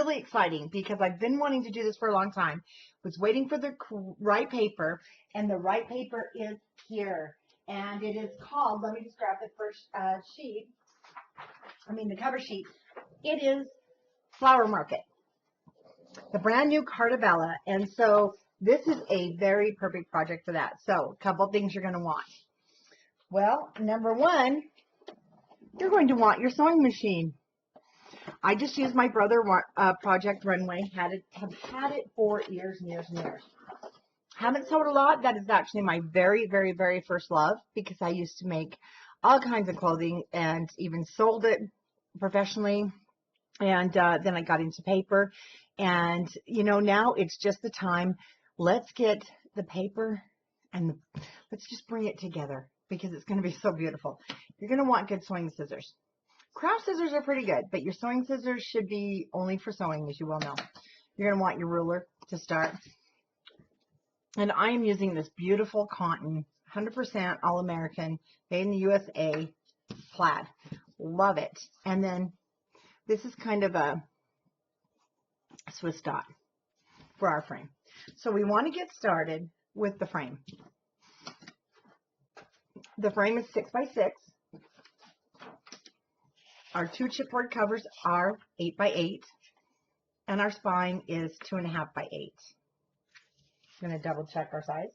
really exciting because I've been wanting to do this for a long time. Was waiting for the right paper, and the right paper is here. And it is called, let me just grab the first the cover sheet. It is Flower Market, the brand new Cartabella. And so this is a very perfect project for that. So a couple things you're going to want. Well, number one, you're going to want your sewing machine. I just used my brother Project Runway. Have had it for years and years and years. Haven't sewed a lot. That is actually my very, very, very first love because I used to make all kinds of clothing and even sold it professionally. And then I got into paper. And, you know, now it's just the time. Let's get the paper and let's just bring it together because it's going to be so beautiful. You're going to want good sewing scissors. Craft scissors are pretty good, but your sewing scissors should be only for sewing, as you well know. You're going to want your ruler to start. And I am using this beautiful cotton, 100% all-American, made in the USA plaid. Love it. And then this is kind of a Swiss dot for our frame. So we want to get started with the frame. The frame is 6 by 6. Our 2 chipboard covers are 8 by 8. And our spine is 2.5 by 8. I'm going to double check our size.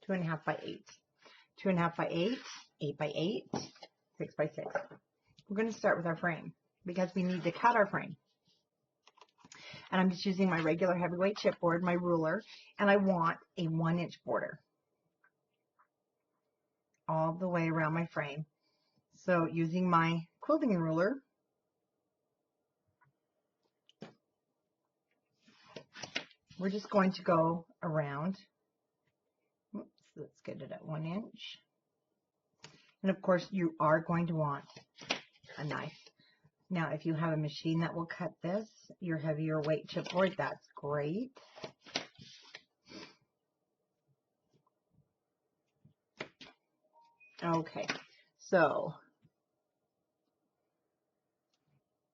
2.5 by 8. 2.5 by 8, 8 by 8, 6 by 6. We're going to start with our frame because we need to cut our frame. And I'm just using my regular heavyweight chipboard, my ruler, and I want a 1-inch border all the way around my frame. So using my quilting ruler, we're just going to go around. Oops, let's get it at 1 inch. And of course, you are going to want a knife. Now, if you have a machine that will cut this, your heavier weight chipboard, that's great. Okay, so,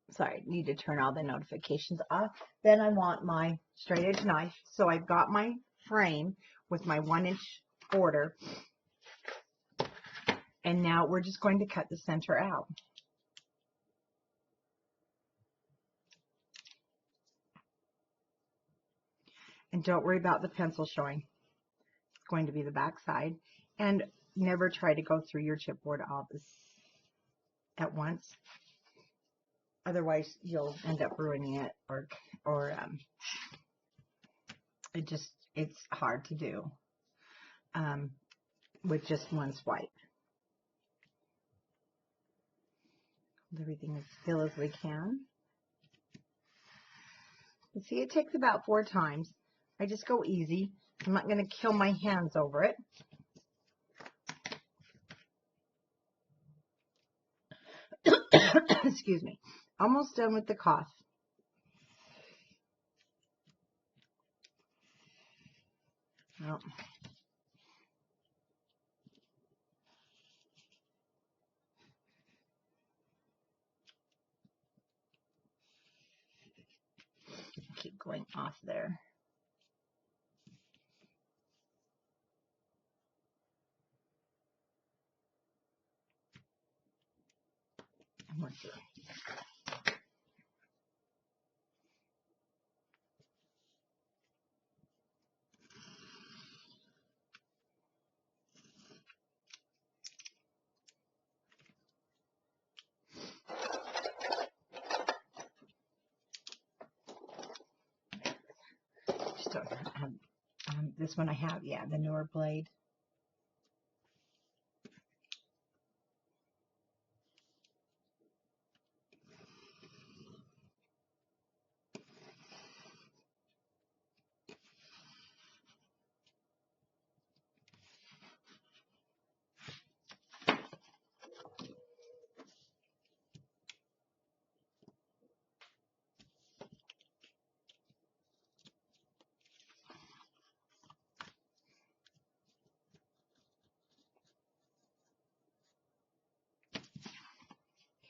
sorry, need to turn all the notifications off. Then I want my straight edge knife. So I've got my frame with my 1-inch border. And now we're just going to cut the center out. And don't worry about the pencil showing. It's going to be the back side. And never try to go through your chipboard all this at once. Otherwise, you'll end up ruining it, or it's hard to do with just one swipe. Everything as still as we can. You see, it takes about 4 times. I just go easy. I'm not going to kill my hands over it. Excuse me. Almost done with the cough. Well, keep going off there. And we're through. Just don't have, this one I have, yeah, the newer blade.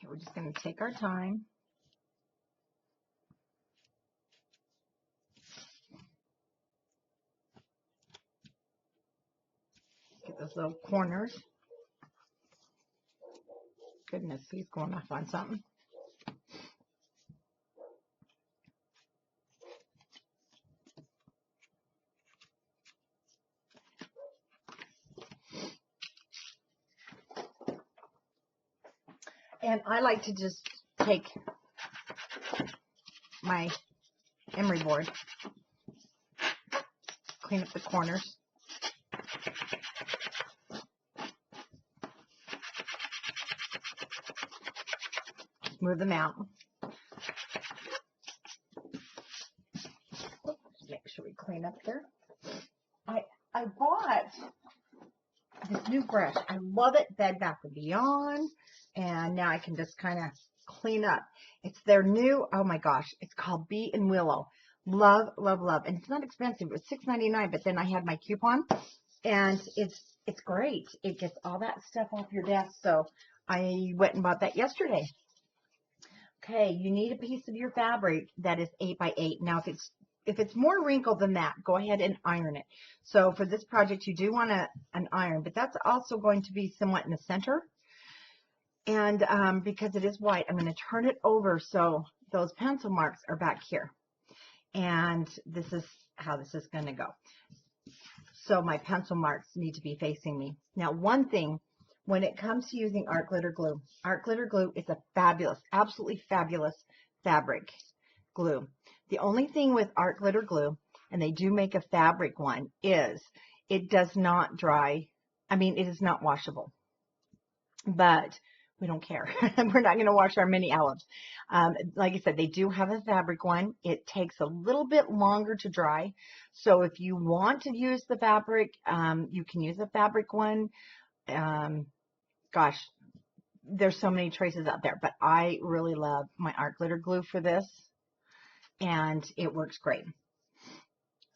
Okay, we're just going to take our time. those little corners. Goodness, he's going off on something. And I like to just take my emery board, clean up the corners. Move them out. Make sure we clean up there. I bought this new brush. I love it, Bed Bath & Beyond, and now I can just kind of clean up. It's their new, oh my gosh, it's called Bee and Willow. Love, love, love. And it's not expensive. It was $6.99, but then I had my coupon, and it's great. It gets all that stuff off your desk, so I went and bought that yesterday. Okay, you need a piece of your fabric that is 8 by 8. Now, if it's more wrinkled than that, go ahead and iron it. So for this project, you do want an iron, but that's also going to be somewhat in the center. And because it is white, I'm going to turn it over so those pencil marks are back here. And this is how this is going to go. So my pencil marks need to be facing me. Now, one thing, when it comes to using art glitter glue is a fabulous, absolutely fabulous fabric glue. The only thing with art glitter glue, and they do make a fabric one, is it does not dry. I mean, it is not washable, but we don't care. We're not going to wash our mini olives. Like I said, they do have a fabric one. It takes a little bit longer to dry. So if you want to use the fabric, you can use a fabric one. Gosh, there's so many choices out there, but I really love my art glitter glue for this, and it works great.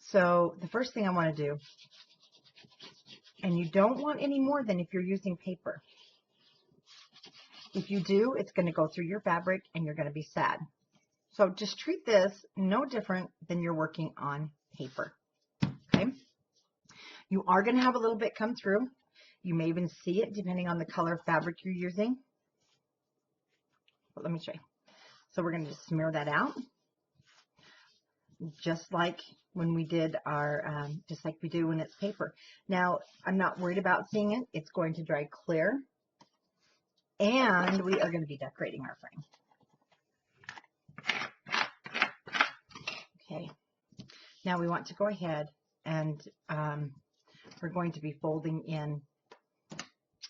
So the first thing I want to do, and you don't want any more than if you're using paper. If you do, it's going to go through your fabric and you're going to be sad. So just treat this no different than you're working on paper. Okay? You are going to have a little bit come through. You may even see it depending on the color of fabric you're using. But let me show you. So we're going to just smear that out. Just like when we did our, just like we do when it's paper. Now, I'm not worried about seeing it. It's going to dry clear. And we are going to be decorating our frame. Okay. Now we want to go ahead and we're going to be folding in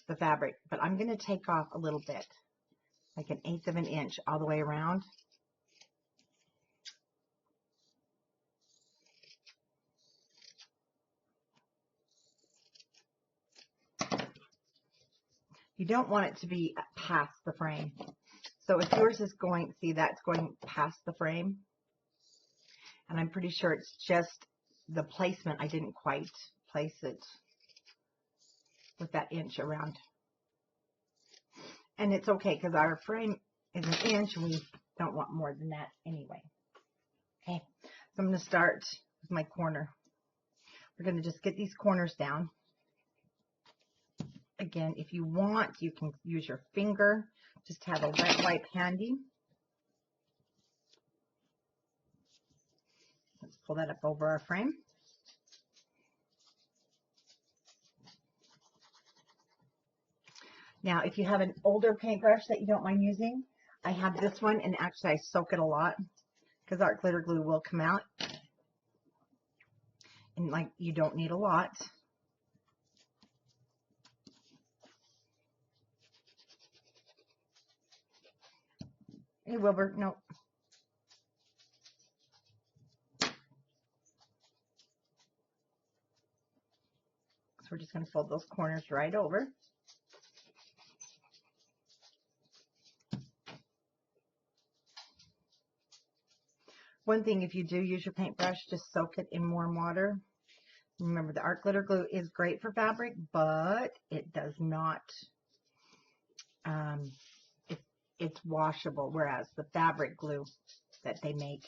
the fabric. But I'm going to take off a little bit, like 1/8 of an inch all the way around. You don't want it to be past the frame. So if yours is going, see that's going past the frame. And I'm pretty sure it's just the placement. I didn't quite place it with that inch around. And it's okay because our frame is 1 inch and we don't want more than that anyway. Okay, so I'm going to start with my corner. We're going to just get these corners down. Again, if you want, you can use your finger. Just have a wet wipe handy. Let's pull that up over our frame. Now, if you have an older paintbrush that you don't mind using, I have this one, and actually I soak it a lot because art glitter glue will come out. And like, you don't need a lot. Hey, Wilbur, no. So we're just going to fold those corners right over. One thing, if you do use your paintbrush, just soak it in warm water. Remember, the art glitter glue is great for fabric, but it does not, it's washable, whereas the fabric glue that they make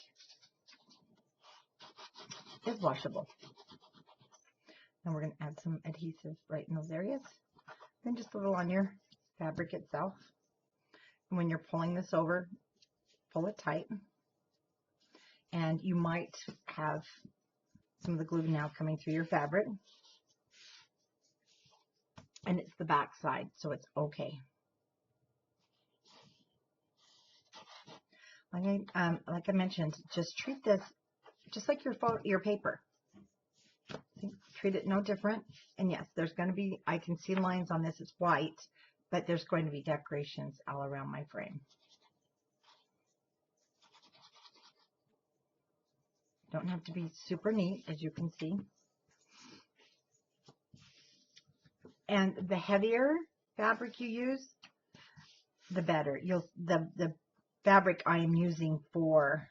is washable. And we're going to add some adhesive right in those areas. Then just a little on your fabric itself. And when you're pulling this over, pull it tight. And you might have some of the glue now coming through your fabric. And it's the back side, so it's okay. Like I mentioned, just treat this just like your paper. Treat it no different. And yes, there's going to be, I can see lines on this, it's white, but there's going to be decorations all around my frame. Don't have to be super neat, as you can see. And the heavier fabric you use, the better. The fabric I am using for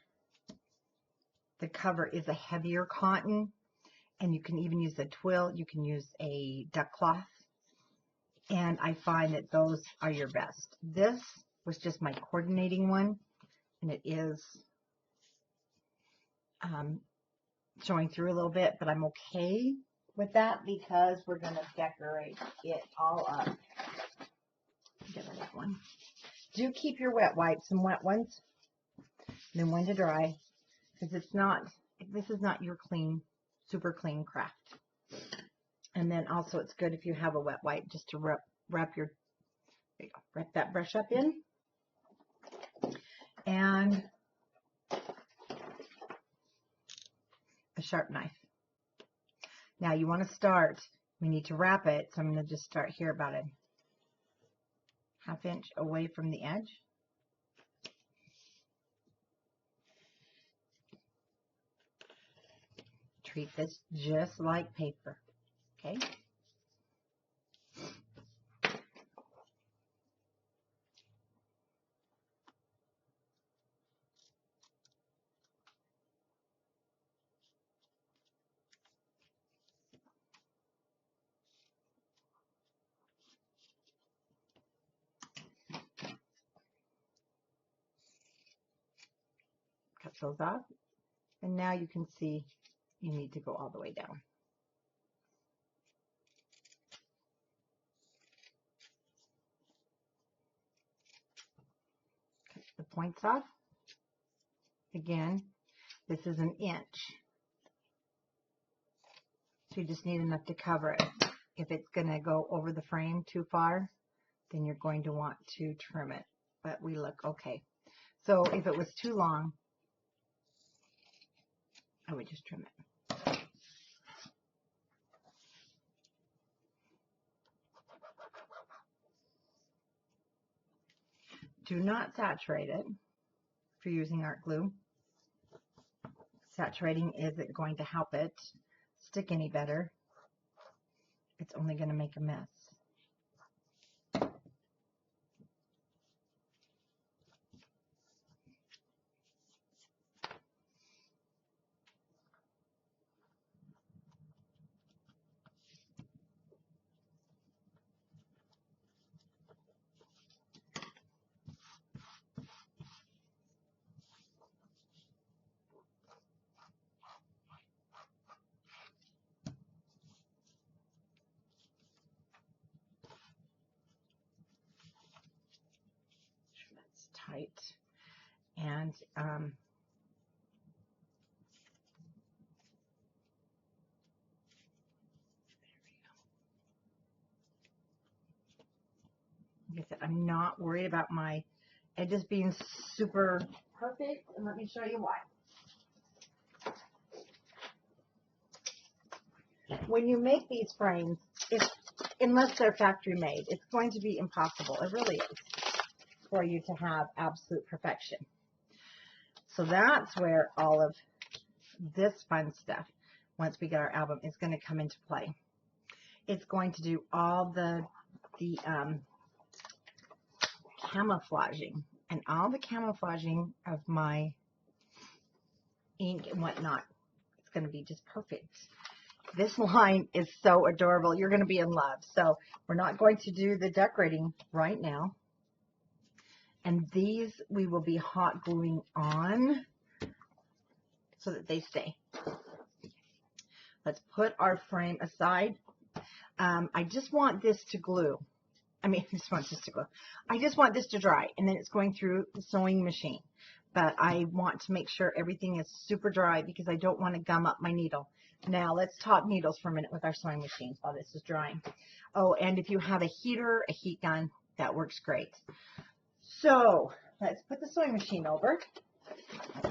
the cover is a heavier cotton, and you can even use a twill. You can use a duck cloth, and I find that those are your best. This was just my coordinating one, and it is showing through a little bit, but I'm okay with that because we're going to decorate it all up. Get rid of one. Do keep your wet wipes and wet ones, and then one to dry, because this is not your clean, super clean craft. And then also it's good if you have a wet wipe just to wrap that brush up in. And a sharp knife. Now you want to start, we need to wrap it, so I'm going to just start here about a ½ inch away from the edge. Treat this just like paper, okay? Cut those off, and now you can see you need to go all the way down. Cut the points off. Again, this is an inch, so you just need enough to cover it. If it's going to go over the frame too far, then you're going to want to trim it, but we look okay. So if it was too long, I would just trim it. Do not saturate it if you're using art glue. Saturating isn't going to help it stick any better. It's only going to make a mess. That's tight. And like I said, I'm not worried about my edges being super perfect, and let me show you why. When you make these frames, unless they're factory made, it's going to be impossible. It really is, for you to have absolute perfection. So that's where all of this fun stuff, once we get our album, is going to come into play. It's going to do all the camouflaging, and all the camouflaging of my ink and whatnot. It's going to be just perfect. This line is so adorable. You're going to be in love. So we're not going to do the decorating right now. And these we will be hot gluing on so that they stay. Let's put our frame aside. I just want this to glue. I just want this to glue. I just want this to dry, and then it's going through the sewing machine. But I want to make sure everything is super dry because I don't want to gum up my needle. Now let's talk needles for a minute with our sewing machines while this is drying. Oh, and if you have a heater, a heat gun, that works great. So let's put the sewing machine over.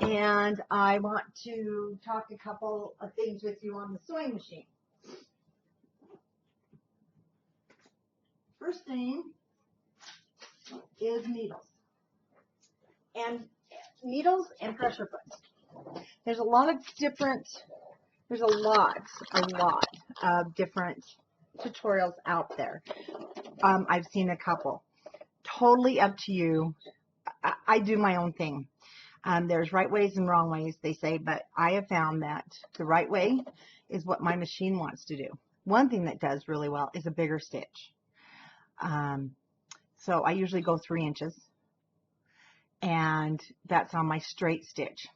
And I want to talk a couple of things with you on the sewing machine. First thing is needles. And needles and pressure foots. There's a lot of different tutorials out there. I've seen a couple. Totally up to you. I do my own thing. There's right ways and wrong ways, they say, but I have found that the right way is what my machine wants to do. One thing that does really well is a bigger stitch. So I usually go 3 inches, and that's on my straight stitch.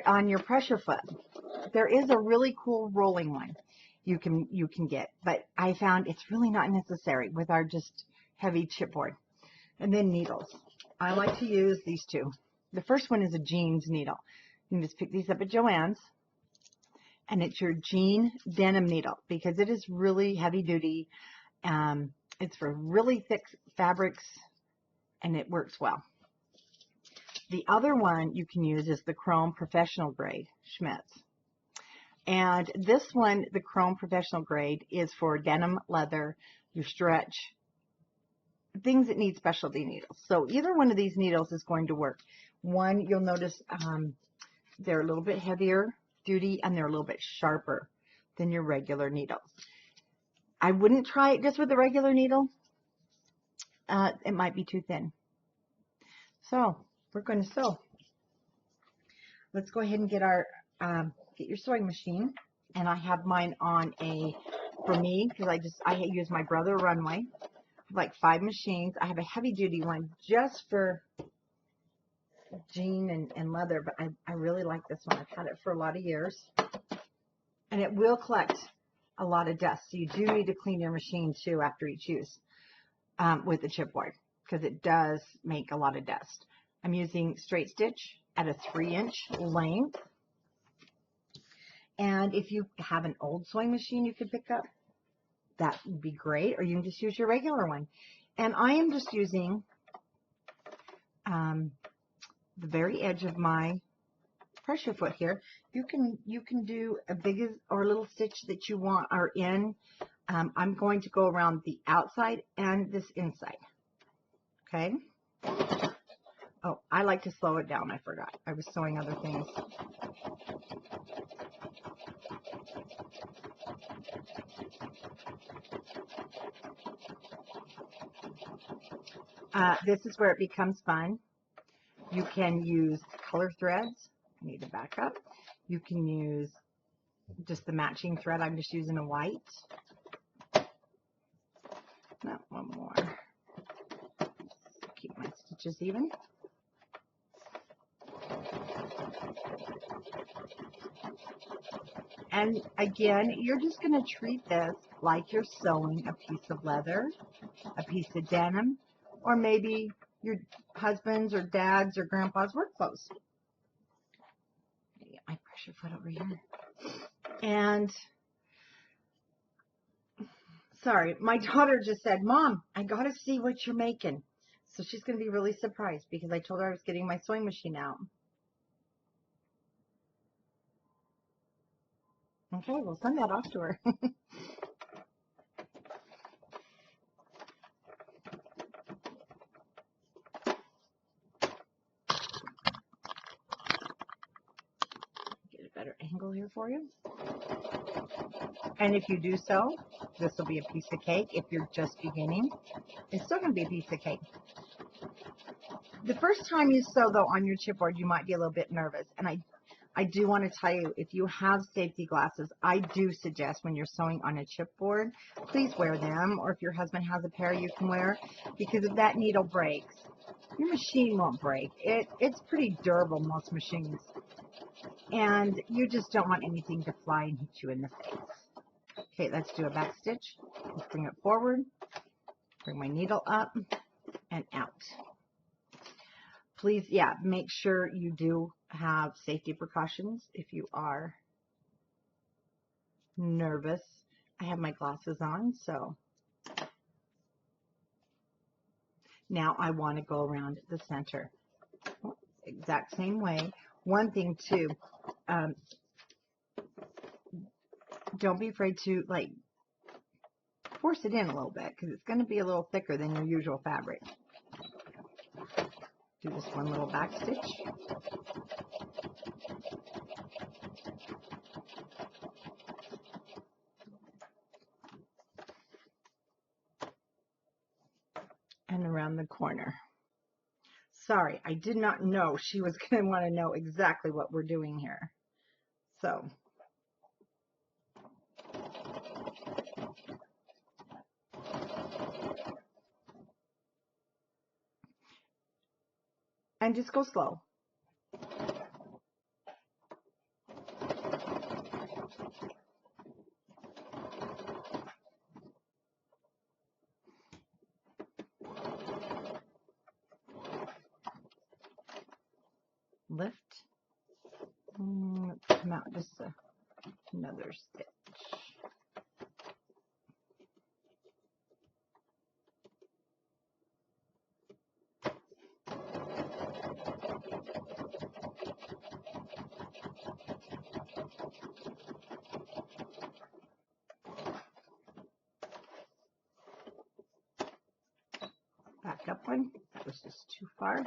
On your pressure foot, there is a really cool rolling one you can get, but I found it's really not necessary with our just heavy chipboard. And then needles. I like to use these two. The first one is a jeans needle. You can just pick these up at Joann's, and it's your jean denim needle because it is really heavy duty. It's for really thick fabrics, and it works well. The other one you can use is the Chrome Professional Grade Schmitz. And this one, the Chrome Professional Grade, is for denim, leather, your stretch, things that need specialty needles. So either one of these needles is going to work. One, you'll notice they're a little bit heavier duty and they're a little bit sharper than your regular needles. I wouldn't try it just with a regular needle. It might be too thin. So we're going to sew. Let's go ahead and get your sewing machine. And I have mine on for me, because I use my Brother Runway. I have like 5 machines. I have a heavy duty one just for jean and leather, but I really like this one. I've had it for a lot of years. And it will collect a lot of dust. So you do need to clean your machine too after each use with the chipboard, because it does make a lot of dust. I'm using straight stitch at a 3-inch length. And if you have an old sewing machine you could pick up, that would be great. Or you can just use your regular one. And I am just using the very edge of my pressure foot here. You can do a big or little stitch that you want are in. I'm going to go around the outside and this inside. Okay. Oh, I like to slow it down. I forgot. I was sewing other things. This is where it becomes fun. You can use color threads. I need to back up. You can use just the matching thread. I'm just using a white. No, one more. Keep my stitches even. And again, you're just going to treat this like you're sewing a piece of leather, a piece of denim, or maybe your husband's or dad's or grandpa's work clothes. Get my pressure foot over here. And sorry, my daughter just said, "Mom, I got to see what you're making." So she's going to be really surprised because I told her I was getting my sewing machine out. Okay, we'll send that off to her. Get a better angle here for you. And if you do sew, this will be a piece of cake. If you're just beginning, it's still going to be a piece of cake. The first time you sew, though, on your chipboard, you might be a little bit nervous. And I do want to tell you, if you have safety glasses, I do suggest when you're sewing on a chipboard, please wear them. Or if your husband has a pair you can wear, because if that needle breaks, your machine won't break. It's pretty durable, most machines. and you just don't want anything to fly and hit you in the face. Okay, let's do a back stitch. Let's bring it forward, bring my needle up and out. Please, make sure you do have safety precautions if you are nervous. I have my glasses on, so now I want to go around the center. Exact same way. One thing too, don't be afraid to like force it in a little bit because it's going to be a little thicker than your usual fabric. Do this one little back stitch. And around the corner. Sorry, I did not know she was going to want to know exactly what we're doing here. So, and just go slow. Lift. Let's come out just another stitch. Back up one. That was just too far.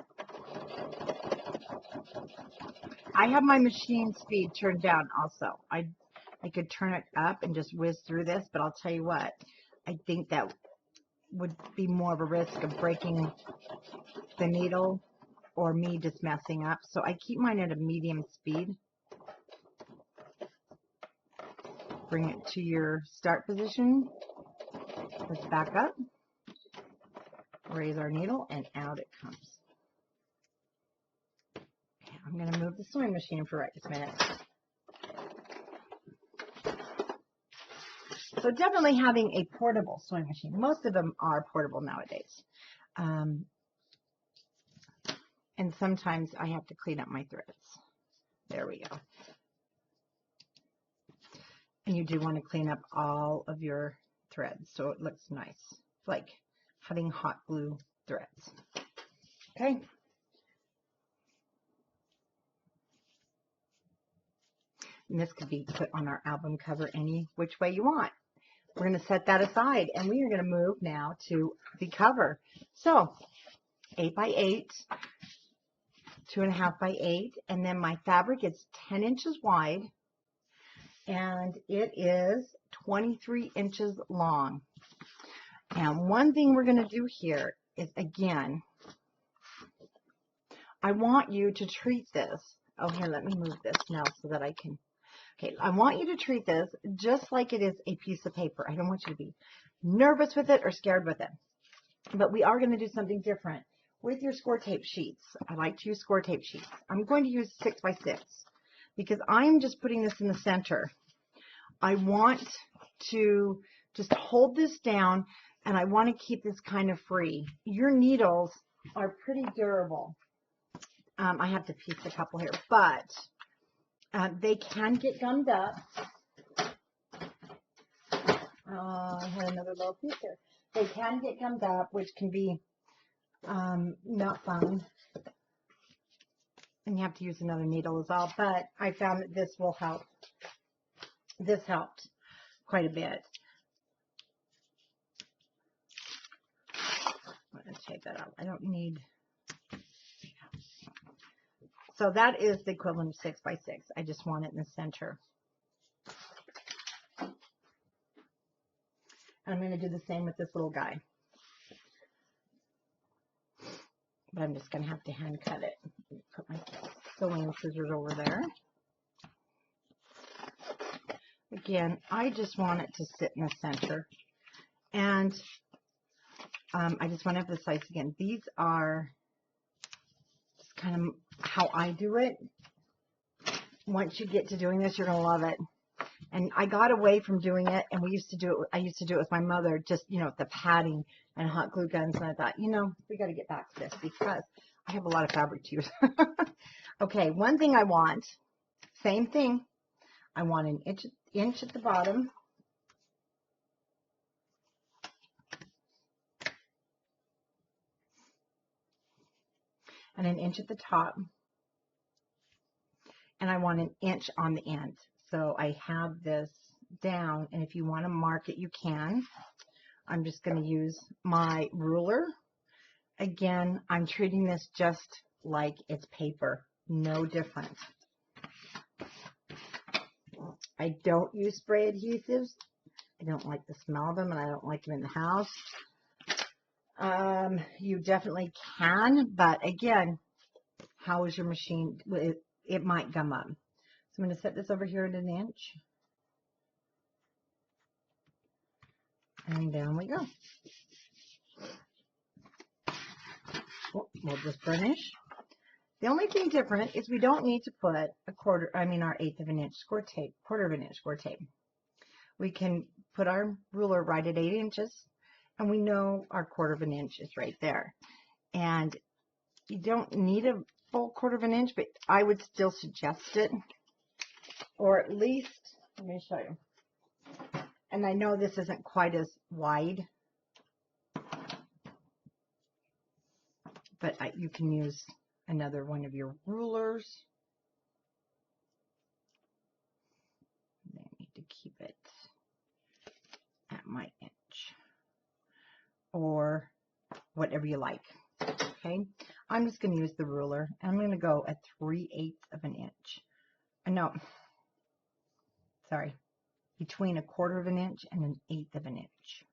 I have my machine speed turned down also. I could turn it up and just whiz through this, but I'll tell you what, I think that would be more of a risk of breaking the needle or me just messing up. So I keep mine at a medium speed. Bring it to your start position. Let's back up. Raise our needle and out it comes. Okay, I'm going to move the sewing machine for right this minute. So definitely having a portable sewing machine. Most of them are portable nowadays. And sometimes I have to clean up my threads. There we go. And you do want to clean up all of your threads so it looks nice. It's like having hot glue threads. Okay. And this could be put on our album cover any which way you want. We're going to set that aside and we are going to move now to the cover. So 8 by 8, 2.5 by 8, and then my fabric is 10 inches wide and it is 23 inches long. And one thing we're going to do here is, again, I want you to treat this. Oh, here, let me move this now so that I can. Okay, I want you to treat this just like it is a piece of paper. I don't want you to be nervous with it or scared with it. But we are going to do something different with your score tape sheets. I like to use score tape sheets. I'm going to use 6 by 6 because I'm just putting this in the center. I want to just hold this down and I want to keep this kind of free. Your needles are pretty durable. I have to piece a couple here, but they can get gummed up. I had another little piece here. They can get gummed up, which can be not fun. And you have to use another needle as well, but I found that this will help. This helped quite a bit. I'm going to take that out. I don't need. So that is the equivalent of 6 by 6. I just want it in the center. And I'm going to do the same with this little guy. But I'm just going to have to hand cut it. Put my sewing scissors over there. Again, I just want it to sit in the center. And I just want to emphasize again, these are just kind of how I do it. once you get to doing this, you're going to love it. And I got away from doing it, and I used to do it with my mother, just, the padding and hot glue guns. And I thought, we got to get back to this because I have a lot of fabric to use. Okay, one thing I want, same thing. I want an inch at the bottom. And an inch at the top. And I want an inch on the end. So I have this down, and if you want to mark it, you can. I'm just going to use my ruler. Again, I'm treating this just like it's paper, no different. I don't use spray adhesives. I don't like the smell of them, and I don't like them in the house. You definitely can, but again, how is your machine? It might gum up. So I'm going to set this over here at an inch. And down we go. We'll just burnish. The only thing different is we don't need to put our eighth of an inch score tape, quarter of an inch score tape. We can put our ruler right at 8 inches, and we know our quarter of an inch is right there. And you don't need a full quarter of an inch, but I would still suggest it. Or at least, let me show you. And I know this isn't quite as wide, but you can use another one of your rulers. I need to keep it at my inch, or whatever you like. Okay, I'm just going to use the ruler, and I'm going to go at 3/8 of an inch. No, sorry, between a quarter of an inch and an eighth of an inch.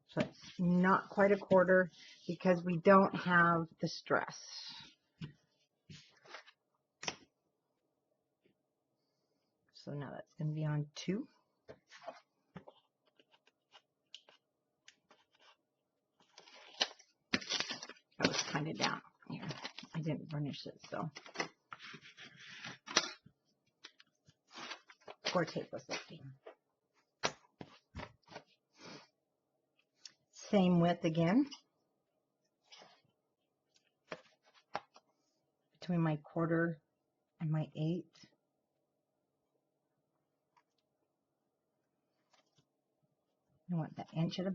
So it's not quite a quarter because we don't have the stress. So now that's going to be on 2. That was kind of down here. I didn't burnish it, so core tape was lifting. Same width again. Between my quarter and my 8. I want that inch at the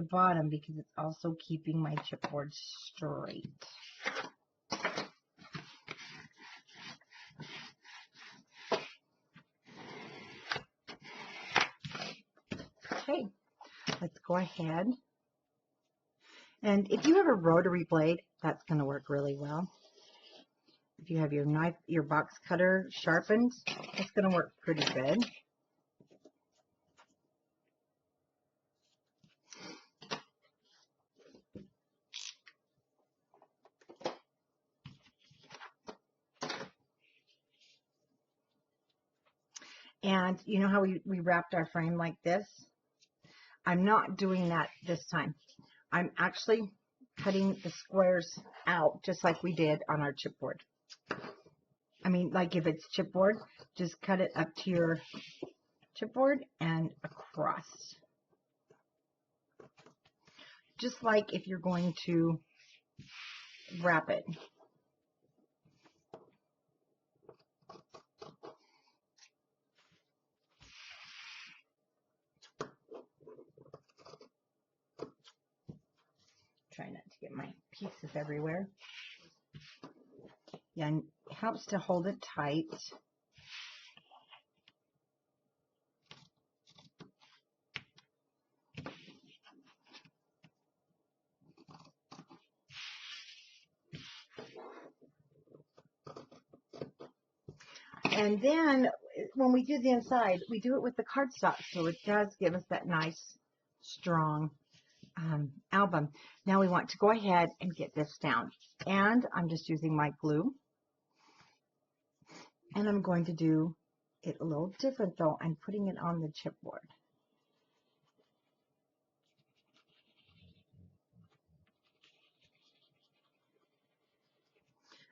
bottom because it's also keeping my chipboard straight. Okay, let's go ahead. And if you have a rotary blade, that's going to work really well. If you have your knife, your box cutter sharpened, it's going to work pretty good. And you know how we wrapped our frame like this? I'm not doing that this time. I'm actually cutting the squares out just like we did on our chipboard. I mean, like if it's chipboard, just cut it up to your chipboard and across. Just like if you're going to wrap it. Try not to get my pieces everywhere. Yeah, and it helps to hold it tight. And then when we do the inside, we do it with the cardstock, so it does give us that nice, strong album. Now we want to go ahead and get this down. And I'm just using my glue. And I'm going to do it a little different, though. I'm putting it on the chipboard.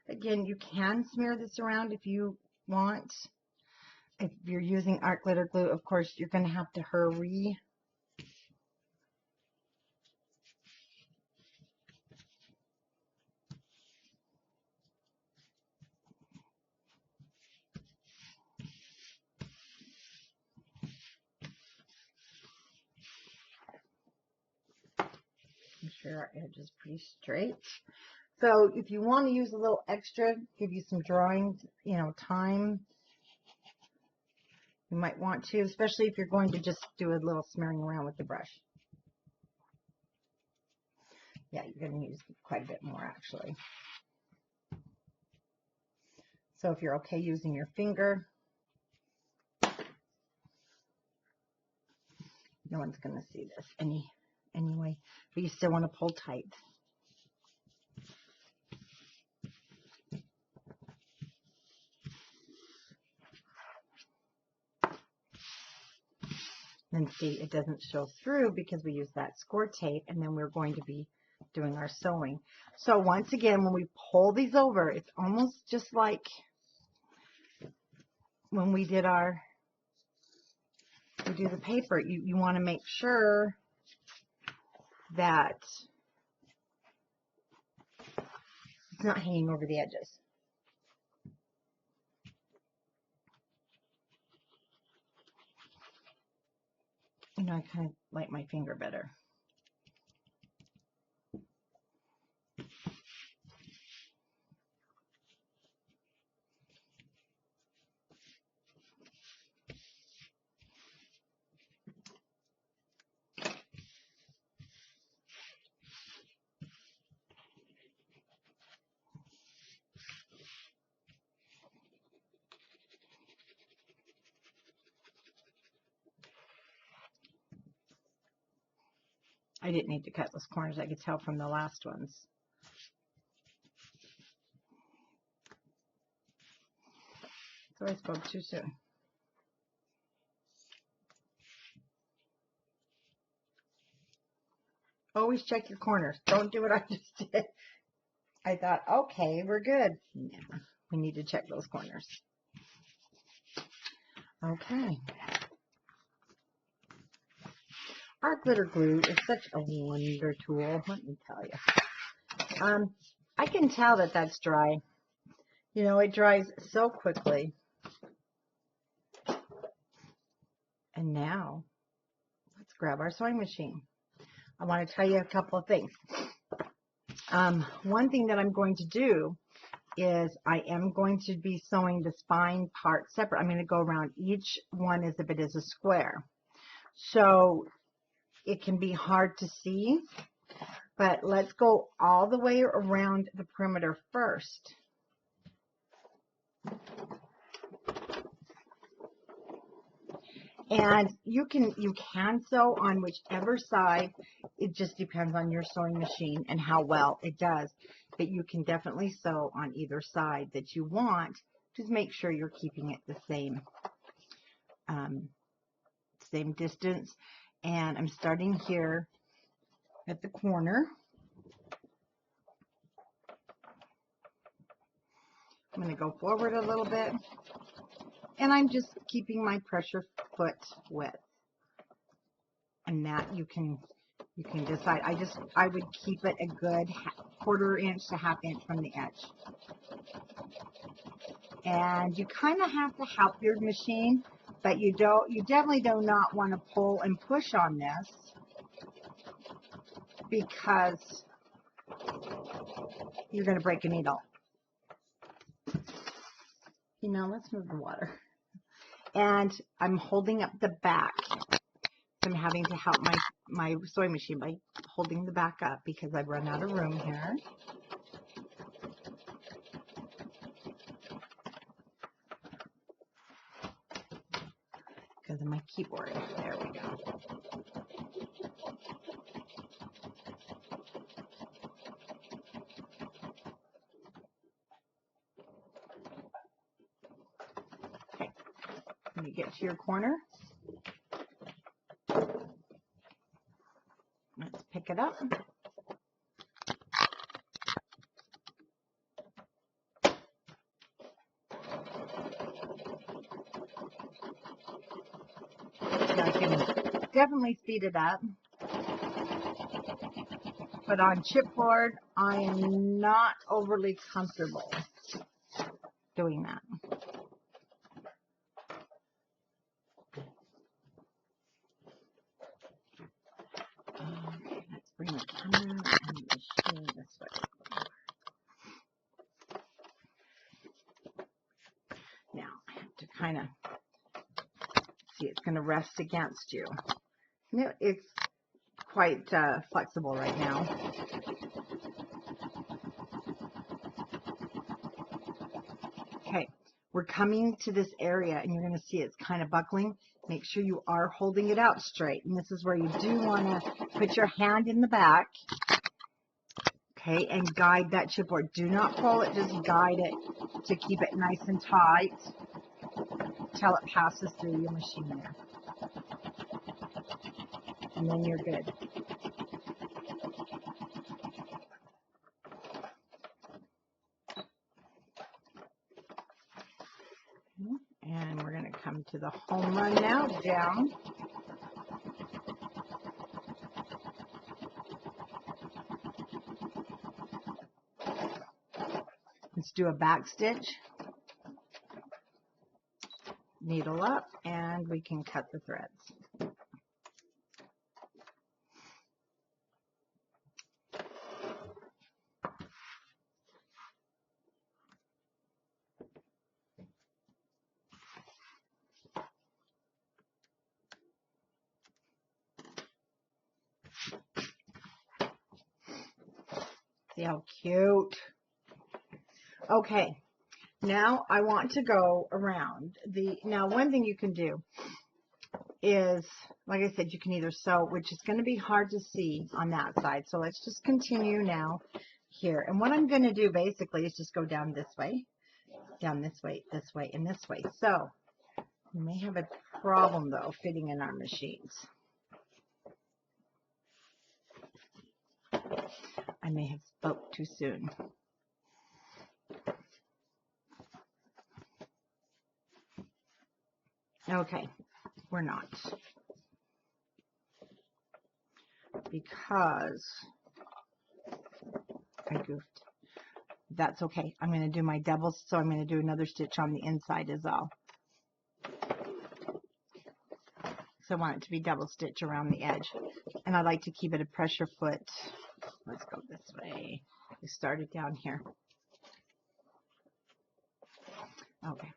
Again, you can smear this around if you want. If you're using art glitter glue, of course, you're going to have to hurry. I'm sure our edge is pretty straight. So if you want to use a little extra, give you some drawing, time, you might want to, especially if you're going to just do a little smearing around with the brush. Yeah, you're going to use quite a bit more actually. So if you're okay using your finger, no one's going to see this anyway, but you still want to pull tight. And see, it doesn't show through because we use that score tape, and then we're going to be doing our sewing. So once again, when we pull these over, it's almost just like when we do the paper. You want to make sure that it's not hanging over the edges. I kind of like my finger better. I didn't need to cut those corners. I could tell from the last ones. So I spoke too soon. Always check your corners. Don't do what I just did. I thought, okay, we're good. Yeah, we need to check those corners. Okay. Our glitter glue is such a wonder tool, let me tell you. I can tell that that's dry. It dries so quickly. And now, let's grab our sewing machine. I want to tell you a couple of things. One thing that I'm going to do is I am going to be sewing the spine part separate. I'm going to go around each one as if it is a square. So it can be hard to see, but let's go all the way around the perimeter first. And you can sew on whichever side. It just depends on your sewing machine and how well it does. But you can definitely sew on either side that you want. Just make sure you're keeping it the same distance. And I'm starting here at the corner. I'm going to go forward a little bit. And I'm just keeping my pressure foot width. And that you can decide. I would keep it a good quarter inch to half inch from the edge. And you kind of have to help your machine, but you definitely do not want to pull and push on this, because you're going to break a needle. Let's move the water. And I'm holding up the back. I'm having to help my sewing machine by holding the back up because I've run out of room here. Because of my keyboard. There we go. Okay. When you get to your corner, let's pick it up. definitely speed it up. But on chipboard, I am not overly comfortable doing that. Okay, let's bring the camera and the machine this way. Now, I have to kind of see, it's going to rest against you. It's quite flexible right now. Okay, we're coming to this area and you're going to see it's kind of buckling. Make sure you are holding it out straight. And this is where you do want to put your hand in the back, okay, and guide that chipboard. Do not pull it, just guide it to keep it nice and tight until it passes through your machine there. And then you're good. And we're going to come to the home run now, down. Let's do a back stitch. Needle up, and we can cut the threads. See how cute? Okay, now I want to go around now one thing you can do is, like I said, you can either sew, which is going to be hard to see on that side. So let's just continue now here. And what I'm going to do basically is just go down this way, and this way, and this way. So we may have a problem though fitting in our machines. I may have spoke too soon. Okay, we're not. Because I goofed. That's okay. I'm going to do my doubles, so I'm going to do another stitch on the inside as well. So I want it to be double stitch around the edge. And I like to keep it a pressure foot. Let's go this way. We started down here. Okay.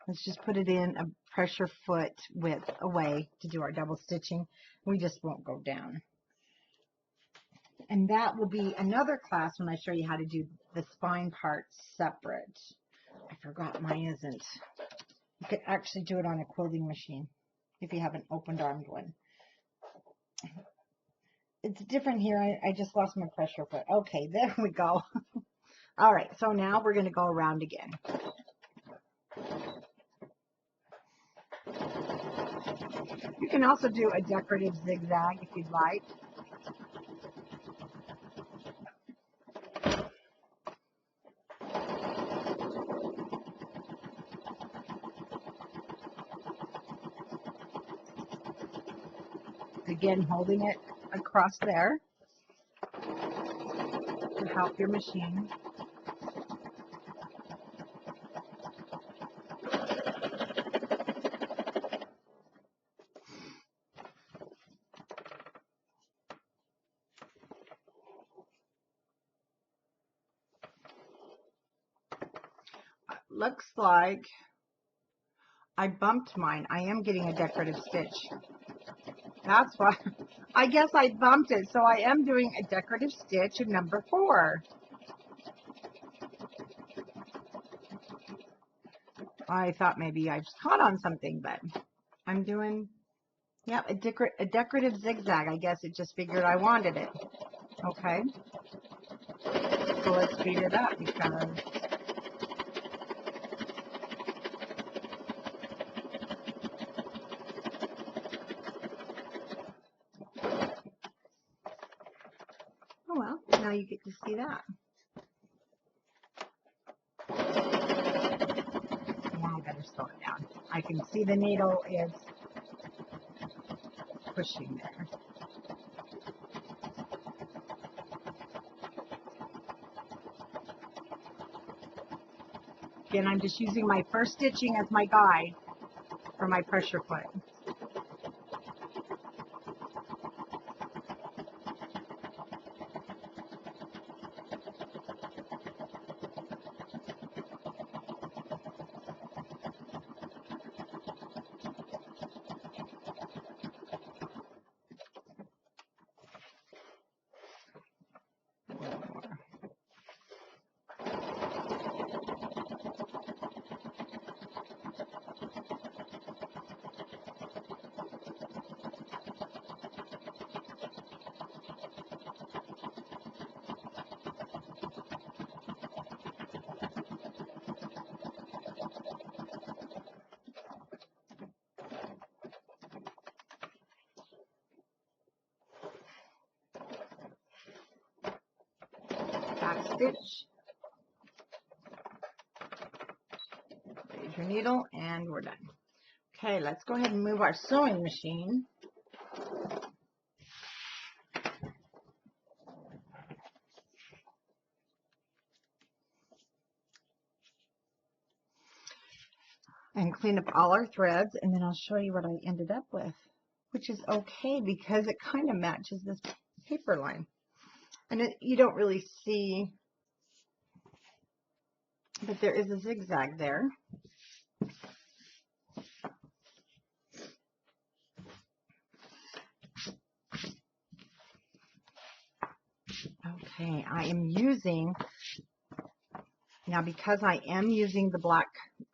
Let's just put it in a pressure foot width away to do our double stitching. We just won't go down. And that will be another class when I show you how to do the spine parts separate. I forgot mine isn't. You could actually do it on a quilting machine if you have an open-armed one. It's different here. I just lost my pressure foot. Okay, there we go. All right, so now we're going to go around again. You can also do a decorative zigzag if you'd like. Again, holding it across there to help your machine. Looks like I bumped mine. I am getting a decorative stitch. That's why. I guess I bumped it. So I am doing a decorative stitch in number 4. I thought maybe I just caught on something, but I'm doing, yeah, a decorative zigzag. I guess it just figured I wanted it. Okay. So let's speed it up because now you get to see that. Now I better slow it down. I can see the needle is pushing there. Again, I'm just using my first stitching as my guide for my pressure foot. Back stitch, raise your needle, and we're done. Okay, let's go ahead and move our sewing machine. And clean up all our threads, and then I'll show you what I ended up with, which is okay because it kind of matches this paper line. And you don't really see, but there is a zigzag there. Okay, I am using, now because I am using the black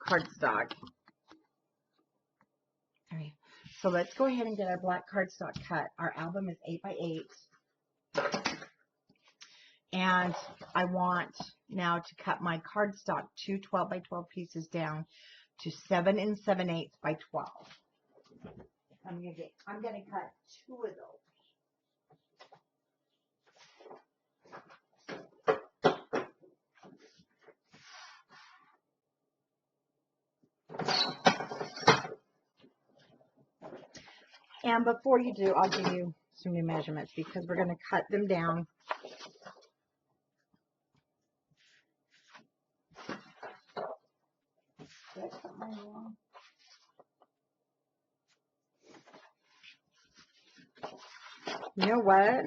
cardstock. All right, so let's go ahead and get our black cardstock cut. Our album is 8 by 8. And I want now to cut my cardstock 2 12 by 12 pieces down to 7 7/8 by 12. I'm gonna cut 2 of those. And before you do, I'll give you some new measurements because we're going to cut them down. You know what?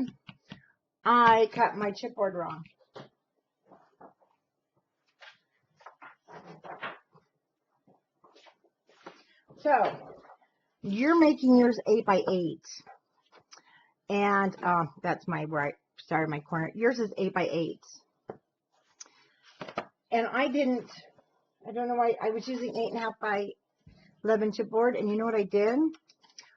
I cut my chipboard wrong. So, you're making yours 8 by 8. And that's my where I started my corner. Yours is 8 by 8. And I don't know why, I was using 8.5 by 11 chipboard, and you know what I did?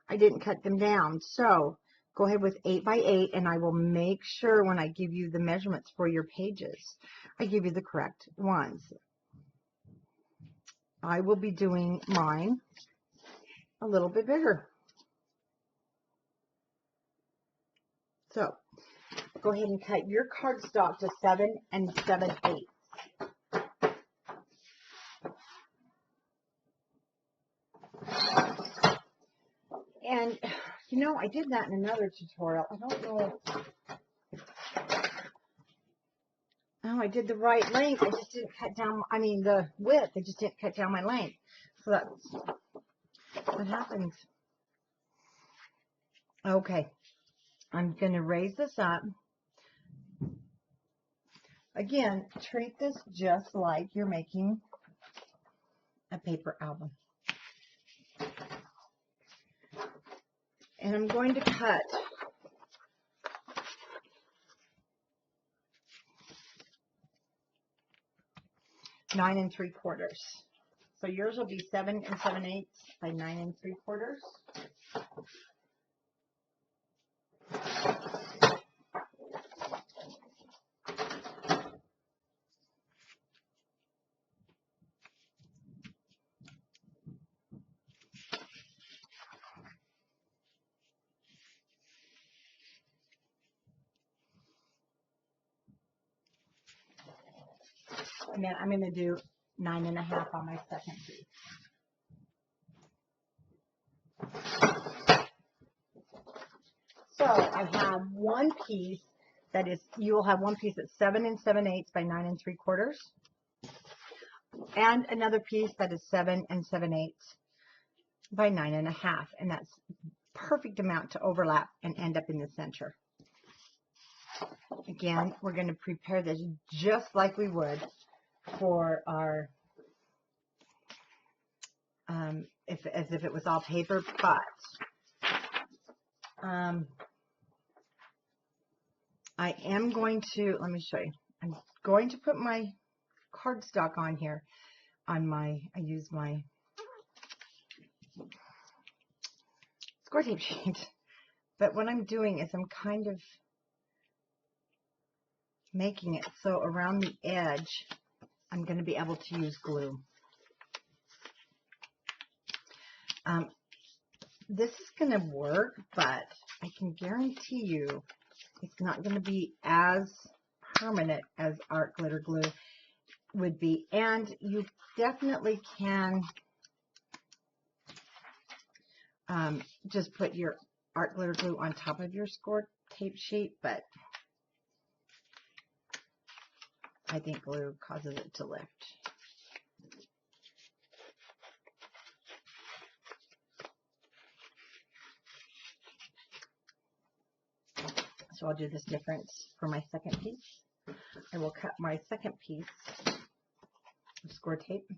I didn't cut them down. So, go ahead with 8 by 8, and I will make sure when I give you the measurements for your pages, I give you the correct ones. I will be doing mine a little bit bigger. So, go ahead and cut your cardstock to 7 7/8. And, you know, I did that in another tutorial. I don't know. Oh, I did the right length. I just didn't cut down, I mean, the width. I just didn't cut down my length. So that's what happens. Okay. I'm going to raise this up. Again, treat this just like you're making a paper album. And I'm going to cut nine 3/4. So yours will be 7 7/8 by 9 3/4. And then I'm going to do 9.5 on my second piece. So I have one piece that is, you will have one piece that's 7 7/8 by 9 3/4, and another piece that is 7 7/8 by 9 1/2, and that's perfect amount to overlap and end up in the center. Again, we're going to prepare this just like we would for our, as if it was all paper, but I am going to, let me show you. I'm going to put my cardstock on here on my, I use my score tape sheet. But what I'm doing is I'm kind of making it so around the edge I'm going to be able to use glue. This is going to work, but I can guarantee you it's not going to be as permanent as art glitter glue would be. And you definitely can just put your art glitter glue on top of your score tape sheet, but I think glue causes it to lift. So I'll do this difference for my second piece. I will cut my second piece of score tape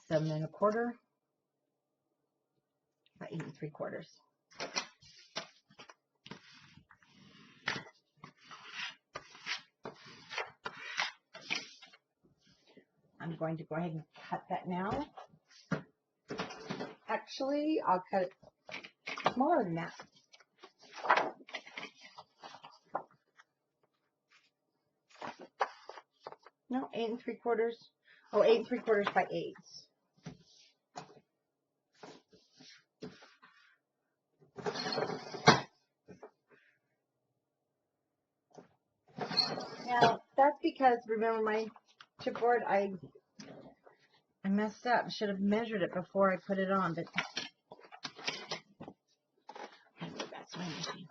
7 1/4 by 8 3/4. I'm going to go ahead and cut that now. Actually, I'll cut it smaller than that. No, 8 3/4. Oh, 8 3/4 by 8. Now, that's because, remember my chipboard, I messed up. Should have measured it before I put it on, but that's what I'm doing.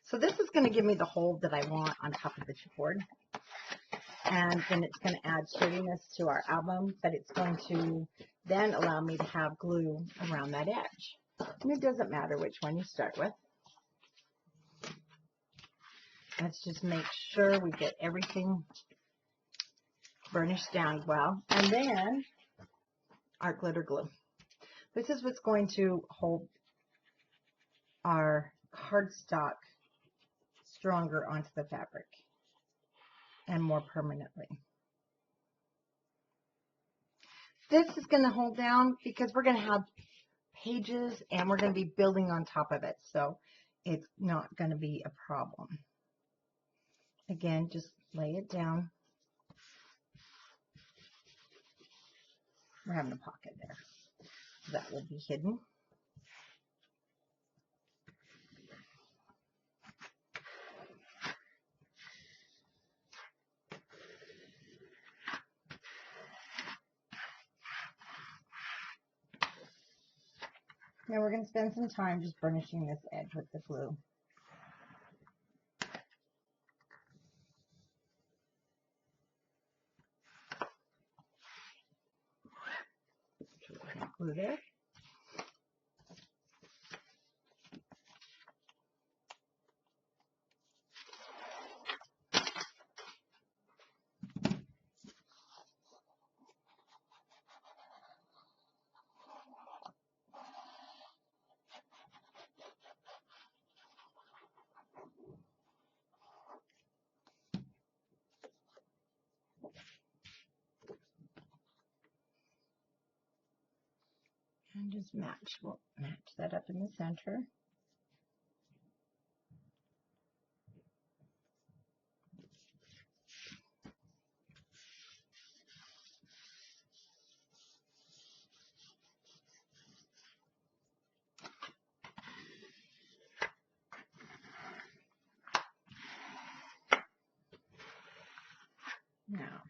So this is going to give me the hold that I want on top of the chipboard. And then it's going to add sturdiness to our album, but it's going to then allow me to have glue around that edge. And it doesn't matter which one you start with. Let's just make sure we get everything burnished down well. And then our glitter glue. This is what's going to hold our cardstock stronger onto the fabric and more permanently. This is going to hold down because we're going to have pages and we're going to be building on top of it, so it's not going to be a problem. Again, just lay it down. We're having a pocket there. That will be hidden. Now we're going to spend some time just burnishing this edge with the glue. Glue there. And just match, we'll match that up in the center. Now,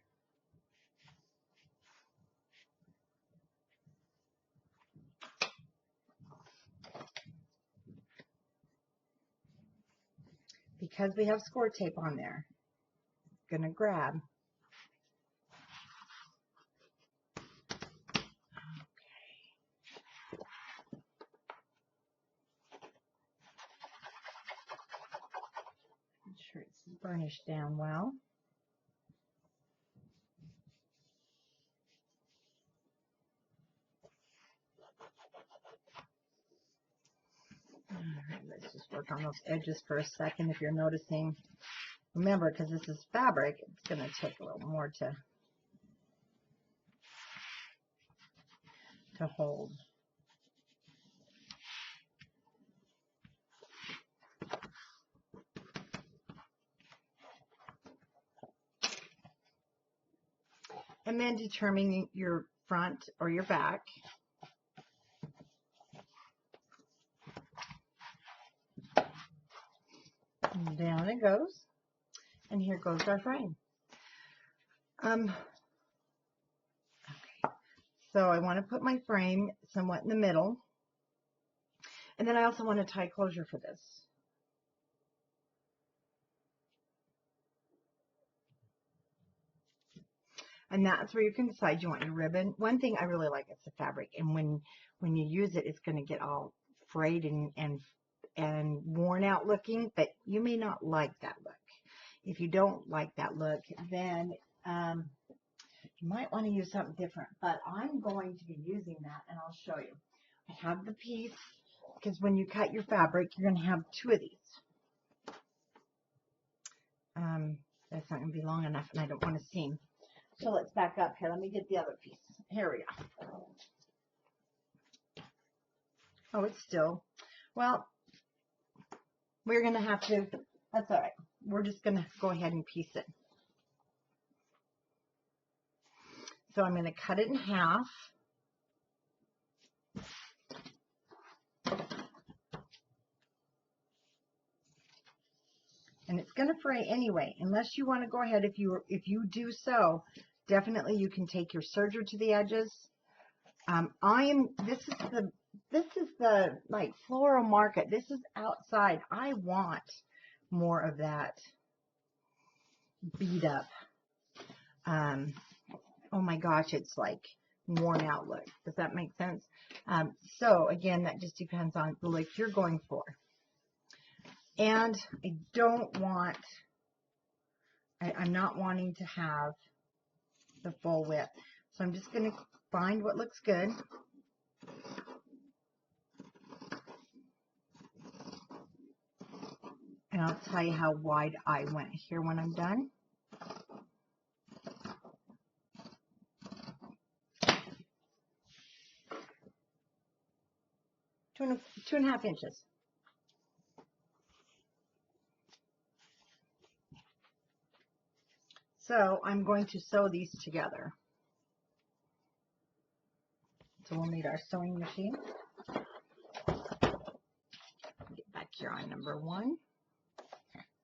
because we have score tape on there, I'm going to grab. Make sure it's burnished down well. All right, let's just work on those edges for a second. If you're noticing, remember, because this is fabric, it's going to take a little more to hold. And then determining your front or your back. And down it goes. And here goes our frame. Okay. So I want to put my frame somewhat in the middle. And then I also want a tie closure for this. And that's where you can decide you want your ribbon. One thing I really like is the fabric. And when you use it, it's going to get all frayed and worn out looking, but you may not like that look. If you don't like that look, then you might want to use something different. But I'm going to be using that, and I'll show you. I have the piece, because when you cut your fabric, you're going to have two of these. That's not going to be long enough, and I don't want to seam. So let's back up here. Let me get the other piece. Here we go. Oh, it's still, well, we're going to have to, that's all right. We're just going to go ahead and piece it. So I'm going to cut it in half. And it's going to fray anyway, unless you want to go ahead. If you do so, definitely you can take your serger to the edges. This is the like floral market. This is outside. I want more of that beat up. Oh my gosh, it's like worn out look. Does that make sense? So again, that just depends on the look you're going for. And I don't want, I'm not wanting to have the full width. So I'm just going to find what looks good. And I'll tell you how wide I went here when I'm done. Two and a half inches. So I'm going to sew these together. So we'll need our sewing machine. Get back here on number 1.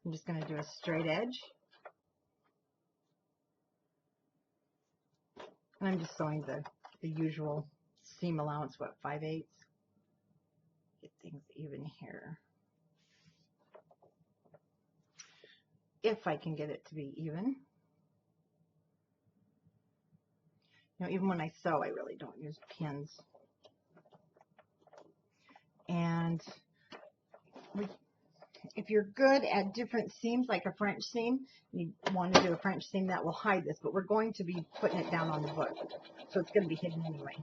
I'm just going to do a straight edge. And I'm just sewing the usual seam allowance, what, 5/8? Get things even here. If I can get it to be even. You know, even when I sew, I really don't use pins. And if you're good at different seams, like a French seam, you want to do a French seam that will hide this, but we're going to be putting it down on the book, so it's going to be hidden anyway.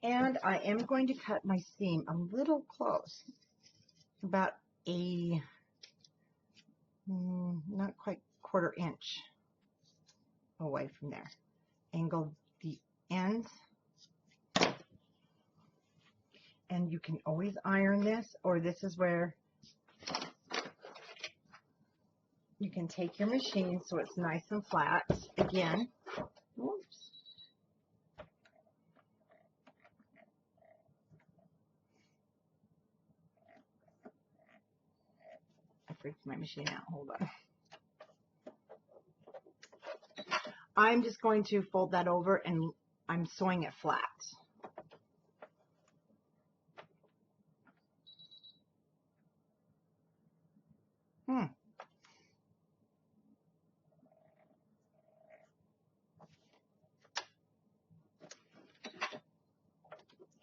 And I am going to cut my seam a little close, about a, not quite 1/4 inch away from there. Angle the ends. And you can always iron this, or this is where you can take your machine so it's nice and flat. Again, whoops. freaked my machine out. Hold on. I'm just going to fold that over and I'm sewing it flat.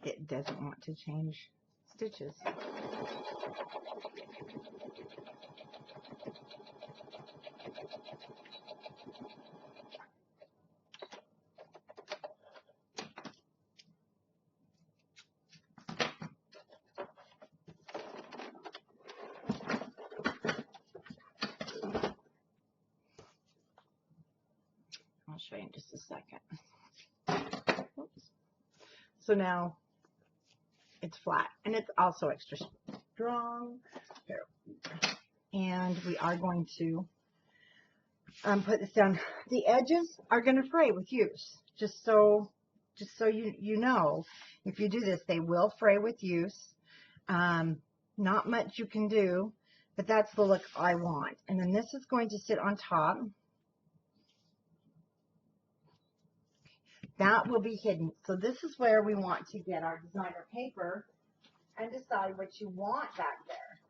It doesn't want to change stitches. I'll show you in just a second. Oops. So now it's flat and it's also extra strong. Here. And we are going to put this down. The edges are going to fray with use. Just so you know, if you do this, they will fray with use. Not much you can do, but that's the look I want. And then this is going to sit on top. That will be hidden. So this is where we want to get our designer paper and decide what you want back there.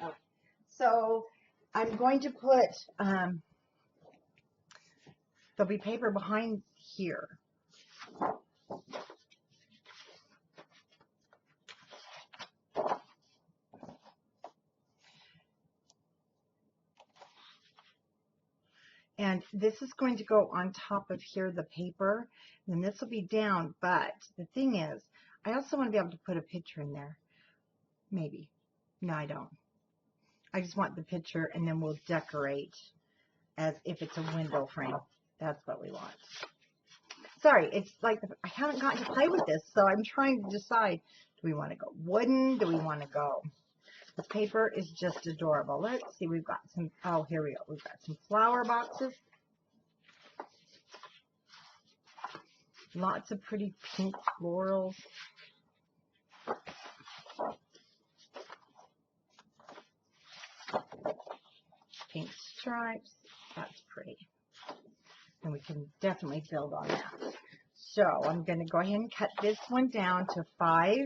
Okay. So I'm going to put, there'll be paper behind here. And this is going to go on top of here, the paper, and this will be down. But the thing is, I also want to be able to put a picture in there. Maybe. No, I don't. I just want the picture, and then we'll decorate as if it's a window frame. That's what we want. Sorry, it's like I haven't gotten to play with this, so I'm trying to decide. Do we want to go wooden? Do we want to go? The paper is just adorable. Let's see, we've got some, oh, here we go. We've got some flower boxes. Lots of pretty pink florals. Pink stripes. That's pretty. And we can definitely build on that. So I'm going to go ahead and cut this one down to 5.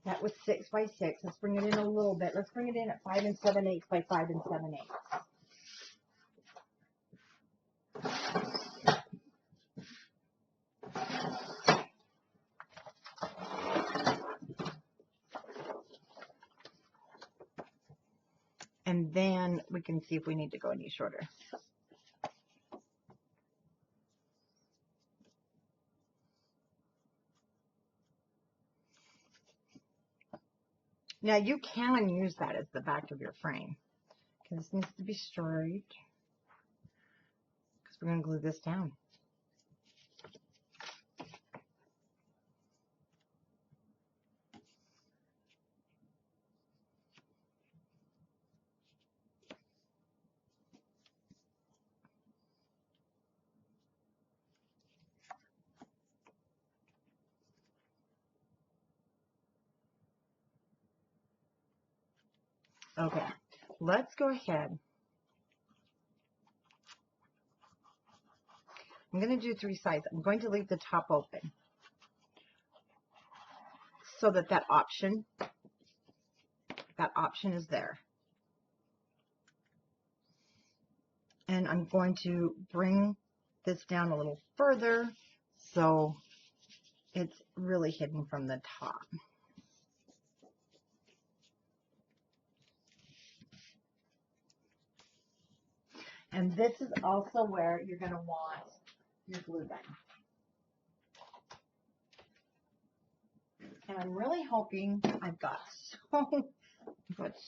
That was 6 by 6. Let's bring it in a little bit. Let's bring it in at 5 7/8 by 5 7/8. And then we can see if we need to go any shorter. Now you can use that as the back of your frame. Because this needs to be straight. Because we're going to glue this down. Okay, let's go ahead. I'm going to do 3 sides. I'm going to leave the top open so that that option is there. And I'm going to bring this down a little further so it's really hidden from the top. And this is also where you're going to want your glue gun. And I'm really hoping I've got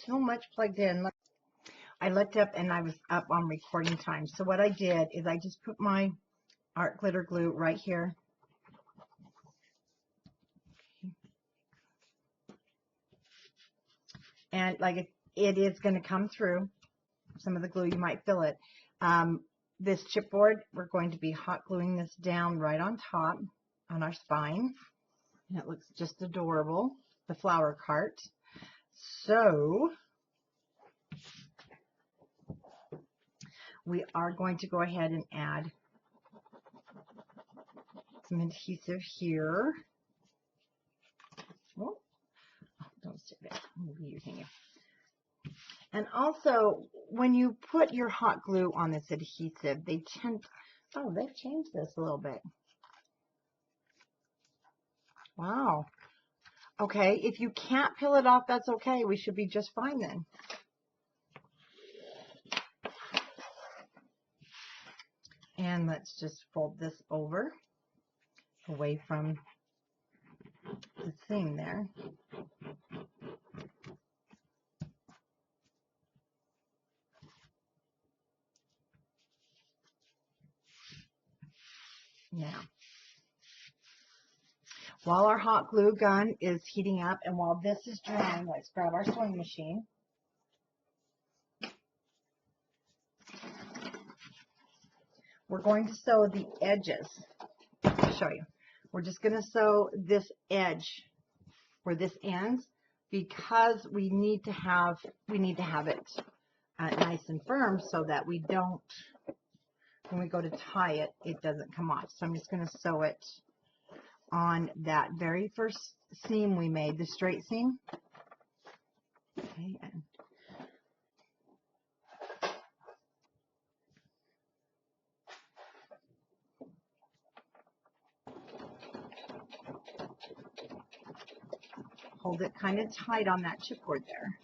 so much plugged in. I looked up and I was up on recording time. So what I did is I just put my art glitter glue right here. And like it is going to come through. Some of the glue, you might feel it. this chipboard, we're going to be hot gluing this down right on top on our spine. And it looks just adorable, the flower cart. So we are going to go ahead and add some adhesive here. Oh, don't stick there. I'm going to be using it. And also, when you put your hot glue on this adhesive, they've changed this a little bit. Wow. Okay, if you can't peel it off, that's okay. We should be just fine then. And let's just fold this over, away from the seam there. Now, while our hot glue gun is heating up and while this is drying, let's grab our sewing machine. We're going to sew the edges. I'll show you. We're just going to sew this edge where this ends because we need to have it nice and firm so that we don't, when we go to tie it, it doesn't come off. So I'm just going to sew it on that very first seam we made, the straight seam. Okay, and hold it kind of tight on that chipboard there.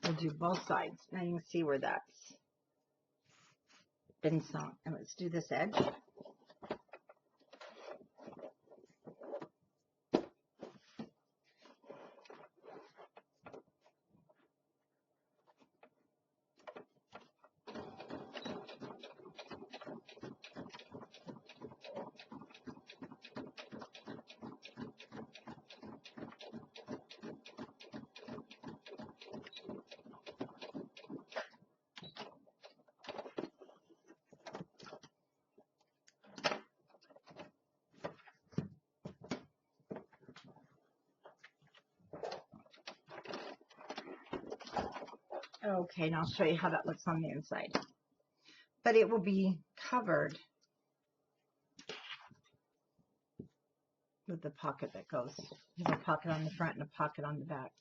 We'll do both sides. Now you can see where that's been sewn. And let's do this edge. Okay, now I'll show you how that looks on the inside. But it will be covered with the pocket that goes. There's a pocket on the front and a pocket on the back.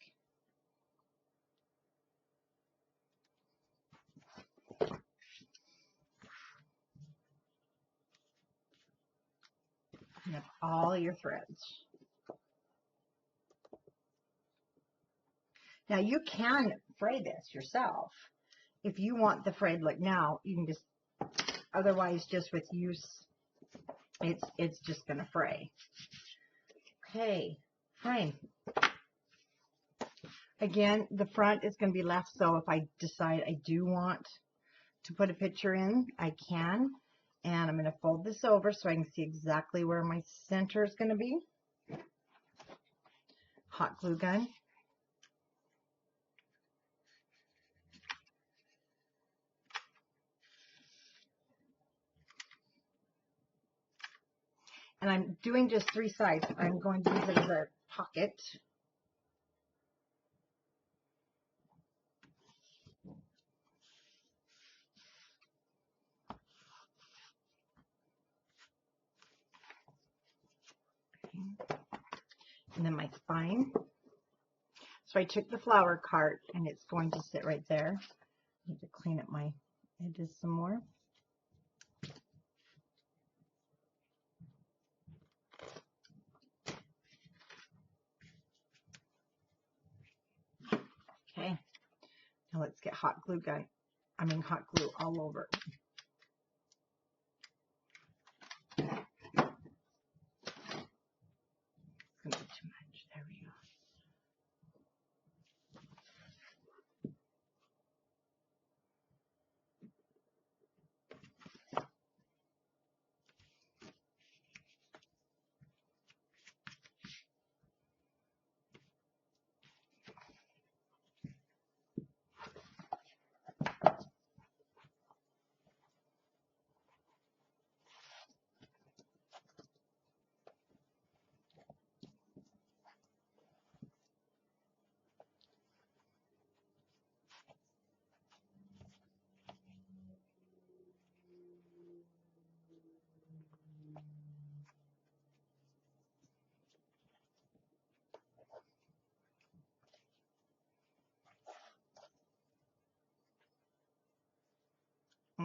You have all your threads. Now you can fray this yourself. If you want the frayed look now, you can just, otherwise just with use, it's just going to fray. Okay, frame. Again, the front is going to be left, so if I decide I do want to put a picture in, I can. And I'm going to fold this over so I can see exactly where my center is going to be. Hot glue gun. And I'm doing just 3 sides. I'm going to use it as a pocket. Okay. And then my spine. So I took the flower cart and it's going to sit right there. I need to clean up my edges some more. Okay, now let's get hot glue all over. It's gonna be too much. There we go.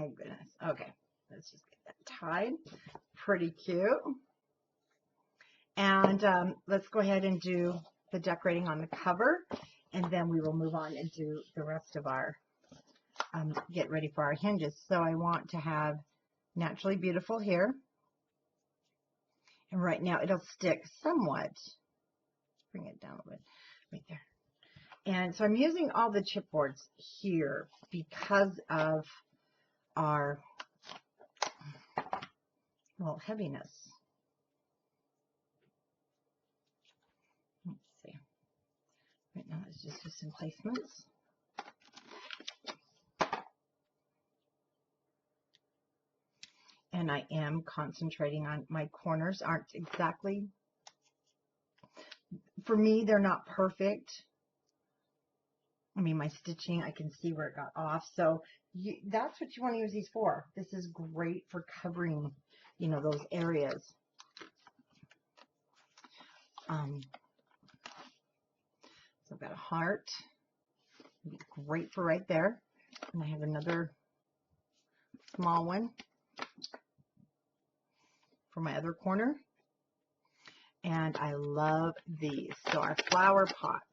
Oh, goodness. Okay. Let's just get that tied. Pretty cute. And let's go ahead and do the decorating on the cover, and then we will move on and do the rest of our, get ready for our hinges. So I want to have Naturally Beautiful here. And right now it'll stick somewhat. Bring it down a bit, right there. And so I'm using all the chipboards here because of our, well, heaviness. Let's see. Right now let's just do some placements. And I am concentrating on my corners. Aren't exactly, for me, they're not perfect. I mean, my stitching, I can see where it got off. So that's what you want to use these for. This is great for covering, you know, those areas. So I've got a heart. It'd be great for right there. And I have another small one for my other corner. And I love these. So our flower pots.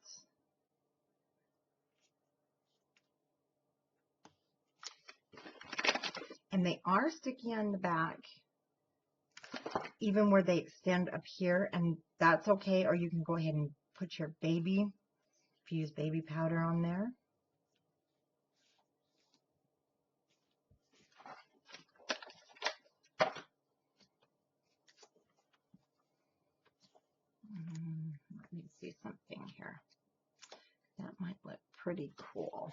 And they are sticky on the back, even where they extend up here, and that's okay. Or you can go ahead and put your baby, if you use baby powder on there. Let me see something here. That might look pretty cool.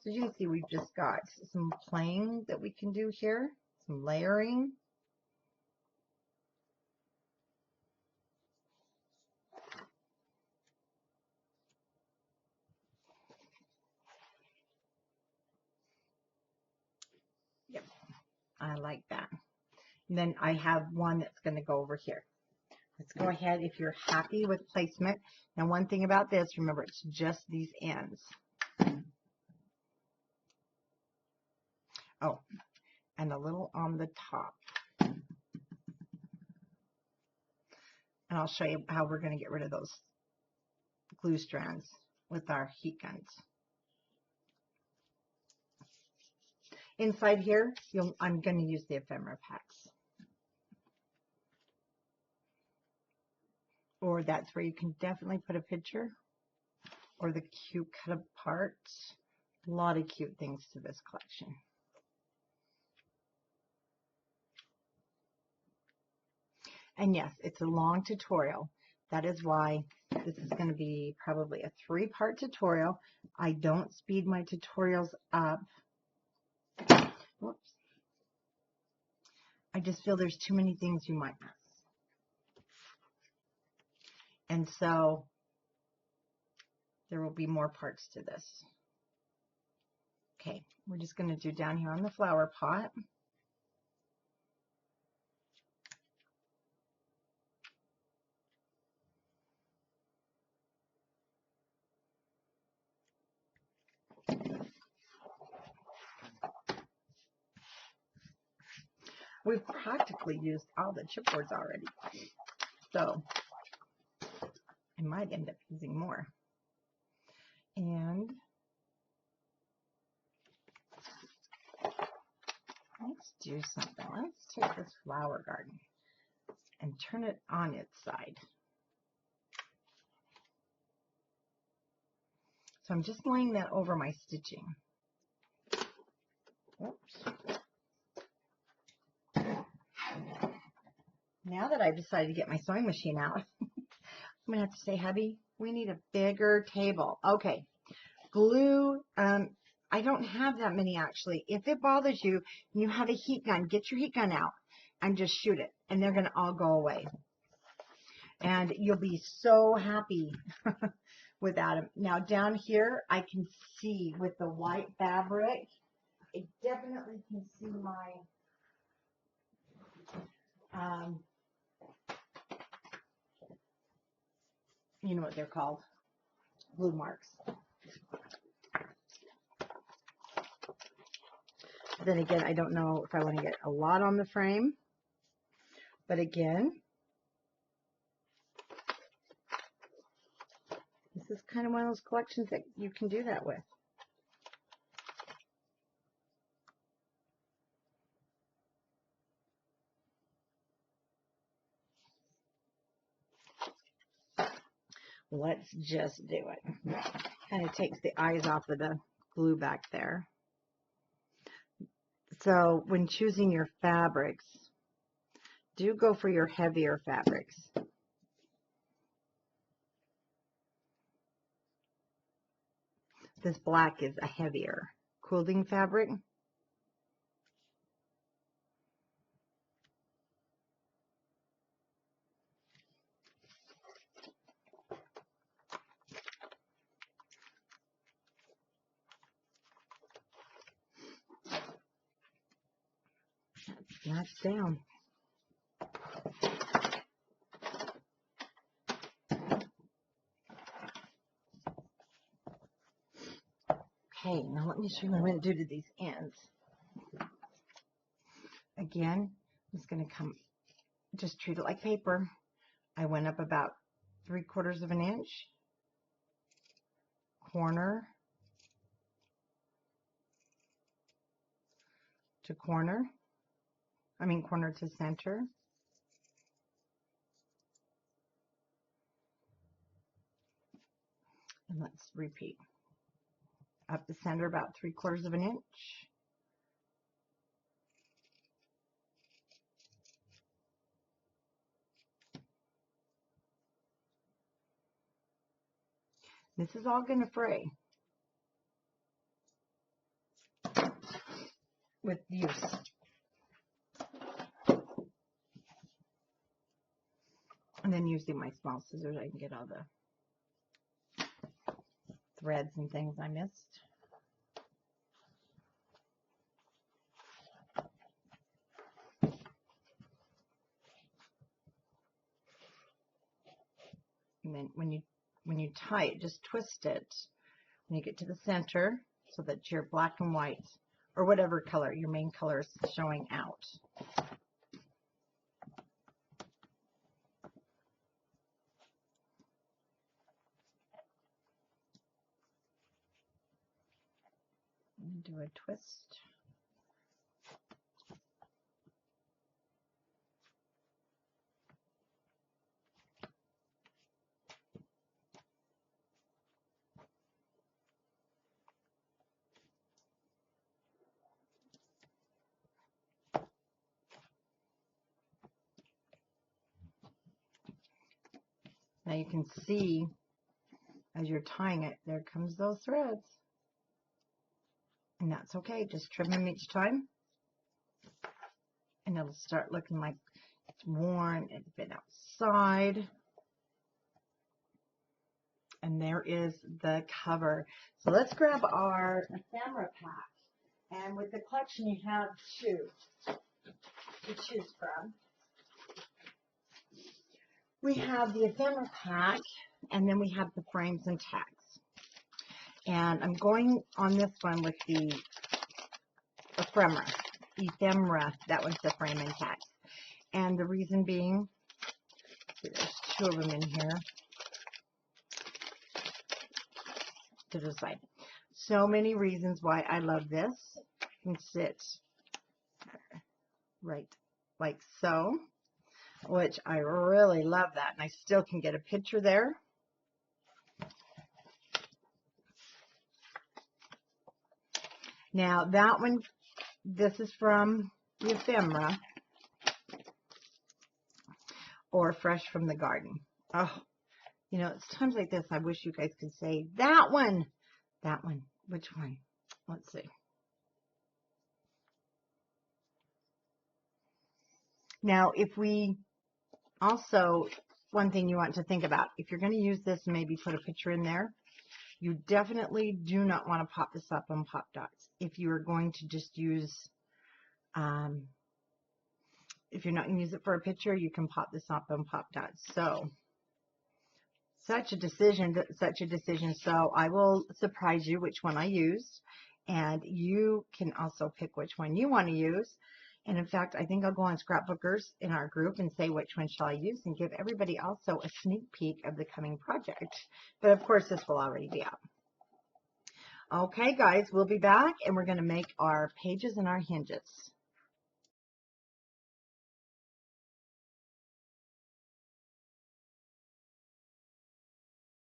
So you can see we've just got some playing that we can do here, some layering. Yep, I like that. And then I have one that's going to go over here. Let's go ahead if you're happy with placement. Now one thing about this, remember it's just these ends. Oh, and a little on the top. And I'll show you how we're going to get rid of those glue strands with our heat guns. Inside here, I'm going to use the ephemera packs. Or that's where you can definitely put a picture. Or the cute cut apart. A lot of cute things to this collection. And yes, it's a long tutorial. That is why this is going to be probably a 3-part tutorial. I don't speed my tutorials up. Whoops. I just feel there's too many things you might miss. And so there will be more parts to this. Okay, we're just going to do down here on the flower pot. We've practically used all the chipboards already, so I might end up using more. And let's do something. Let's take this flower garden and turn it on its side. So I'm just laying that over my stitching. Oops. Now that I've decided to get my sewing machine out, I'm going to have to say, hubby, we need a bigger table. Okay, glue. I don't have that many actually. If it bothers you and you have a heat gun, get your heat gun out and just shoot it, and they're going to all go away. And you'll be so happy without them. Now down here, I can see with the white fabric, I definitely can see my you know what they're called, glue marks. Then again, I don't know if I want to get a lot on the frame, but again, this is kind of one of those collections that you can do that with. Let's just do it. Kind of takes the eyes off of the glue back there. So when choosing your fabrics, do go for your heavier fabrics. This black is a heavier quilting fabric. That's down. Okay, now let me show you what I'm going to do to these ends. Again, I'm just going to just treat it like paper. I went up about 3/4 of an inch, corner to corner, corner to center. And let's repeat. Up the center about 3/4 of an inch. This is all going to fray with use. And then using my small scissors, I can get all the threads and things I missed. And then when you tie it, just twist it when you get to the center so that your black and white, or whatever color, your main color is showing out. And do a twist. Now you can see as you're tying it, there comes those threads. And that's okay, just trim them each time. And it'll start looking like it's worn, it's been outside. And there is the cover. So let's grab our ephemera pack. And with the collection you have two to choose from. We have the ephemera pack, and then we have the frames and tags. And I'm going on this one with the ephemera. That one's the frame and tag. And the reason being, there's two of them in here to the side. So many reasons why I love this. It can sit right like so, which I really love that. And I still can get a picture there. Now that one, this is from the ephemera or fresh from the garden. Oh, you know, it's times like this I wish you guys could say that one. That one. Which one? Let's see. Now, if we also, one thing you want to think about, if you're going to use this and maybe put a picture in there, you definitely do not want to pop this up on pop dots. If you are going to just use, if you're not going to use it for a picture, you can pop this up on pop dots. So Such a decision, such a decision. So I will surprise you which one I used, and you can also pick which one you want to use. And in fact, I think I'll go on Scrapbookers in our group and say which one shall I use and give everybody also a sneak peek of the coming project. But of course, this will already be out. Okay, guys, we'll be back and we're going to make our pages and our hinges.